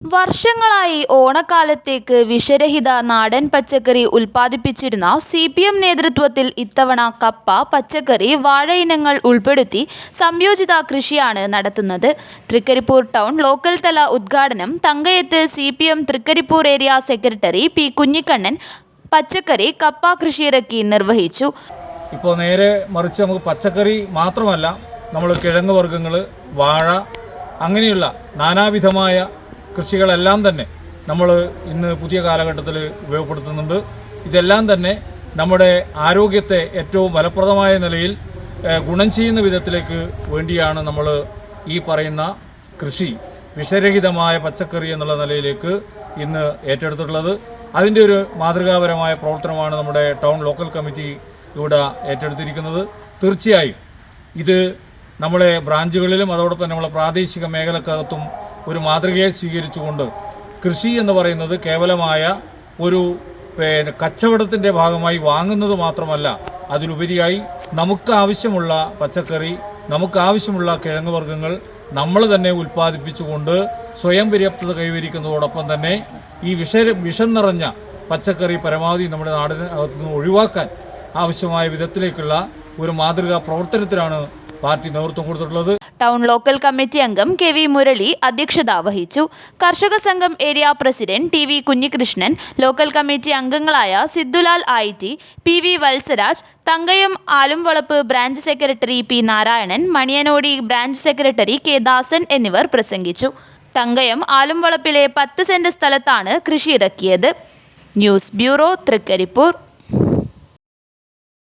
വർഷങ്ങളായി ഓണക്കാലത്തേക്ക് വിഷരഹിത നാടൻ പച്ചക്കറി ഉൽപ്പാദിപ്പിച്ചിരുന്ന CPM നേതൃത്വത്തിൽ ഇത്തവണ കപ്പ, പച്ചക്കറി, വാഴ ഇനങ്ങൾ ഉൾപ്പെടുത്തി സംയോജിത കൃഷിയാണ് നടത്തുന്നത്. തൃക്കരിപ്പൂർ ടൗൺ ലോക്കൽ തല ഉദ്ഘാടനം തങ്കയത്ത് CPM Thrikaripur area secretary P. Kunhikannan പച്ചക്കറി, കപ്പ കൃഷിയിറക്കി നിർവഹിച്ചു. ഇപ്പോൾ നേരെ മറിച്ച് നമുക്ക് പച്ചക്കറി മാത്രമല്ല, നമ്മൾ കിഴങ്ങ് വർഗ്ഗങ്ങൾ, വാഴ, അങ്ങനെയുള്ള നാനാവിധമായ കൃഷികളെല്ലാം തന്നെ നമ്മൾ ഇന്ന് പുതിയ കാലഘട്ടത്തിൽ ഉപയോഗപ്പെടുത്തുന്നുണ്ട്. ഇതെല്ലാം തന്നെ നമ്മുടെ ആരോഗ്യത്തെ ഏറ്റവും ഫലപ്രദമായ നിലയിൽ ഗുണം ചെയ്യുന്ന വിധത്തിലേക്ക് വേണ്ടിയാണ് നമ്മൾ ഈ പറയുന്ന കൃഷി വിഷരഹിതമായ പച്ചക്കറി എന്നുള്ള നിലയിലേക്ക് ഇന്ന് ഏറ്റെടുത്തിട്ടുള്ളത്. അതിൻ്റെ ഒരു മാതൃകാപരമായ പ്രവർത്തനമാണ് നമ്മുടെ ടൗൺ ലോക്കൽ കമ്മിറ്റി ഇവിടെ ഏറ്റെടുത്തിരിക്കുന്നത്. തീർച്ചയായും ഇത് നമ്മുടെ ബ്രാഞ്ചുകളിലും അതോടൊപ്പം നമ്മളെ പ്രാദേശിക മേഖലക്കകത്തും ഒരു മാതൃകയെ സ്വീകരിച്ചുകൊണ്ട് കൃഷി എന്ന് പറയുന്നത് കേവലമായ ഒരു കച്ചവടത്തിൻ്റെ ഭാഗമായി വാങ്ങുന്നത് മാത്രമല്ല, അതിലുപരിയായി നമുക്ക് ആവശ്യമുള്ള പച്ചക്കറി, നമുക്ക് ആവശ്യമുള്ള കിഴങ്ങ് വർഗ്ഗങ്ങൾ നമ്മൾ തന്നെ ഉൽപ്പാദിപ്പിച്ചുകൊണ്ട് സ്വയം പര്യാപ്തത കൈവരിക്കുന്നതോടൊപ്പം തന്നെ ഈ വിഷം നിറഞ്ഞ പച്ചക്കറി പരമാവധി നമ്മുടെ നാടിനകത്ത് നിന്ന് ഒഴിവാക്കാൻ ആവശ്യമായ വിധത്തിലേക്കുള്ള ഒരു മാതൃകാ പ്രവർത്തനത്തിലാണ് പാർട്ടി നേതൃത്വം കൊടുത്തിട്ടുള്ളത്. ടൗൺ ലോക്കൽ കമ്മിറ്റി അംഗം KV മുരളി അധ്യക്ഷത വഹിച്ചു. കർഷക സംഘം area president TV Kunhikrishnan, local committee അംഗങ്ങളായ Siddulal IT, PV Valsaraj, Thankayam Alumvalappu branch secretary P. Narayanan, Maniyanodi branch secretary K. Dasan എന്നിവർ പ്രസംഗിച്ചു. തങ്കയം ആലുംവളപ്പിലെ 10 സെന്റ് സ്ഥലത്താണ് കൃഷിയിറക്കിയത്. News bureau, Trikaripur.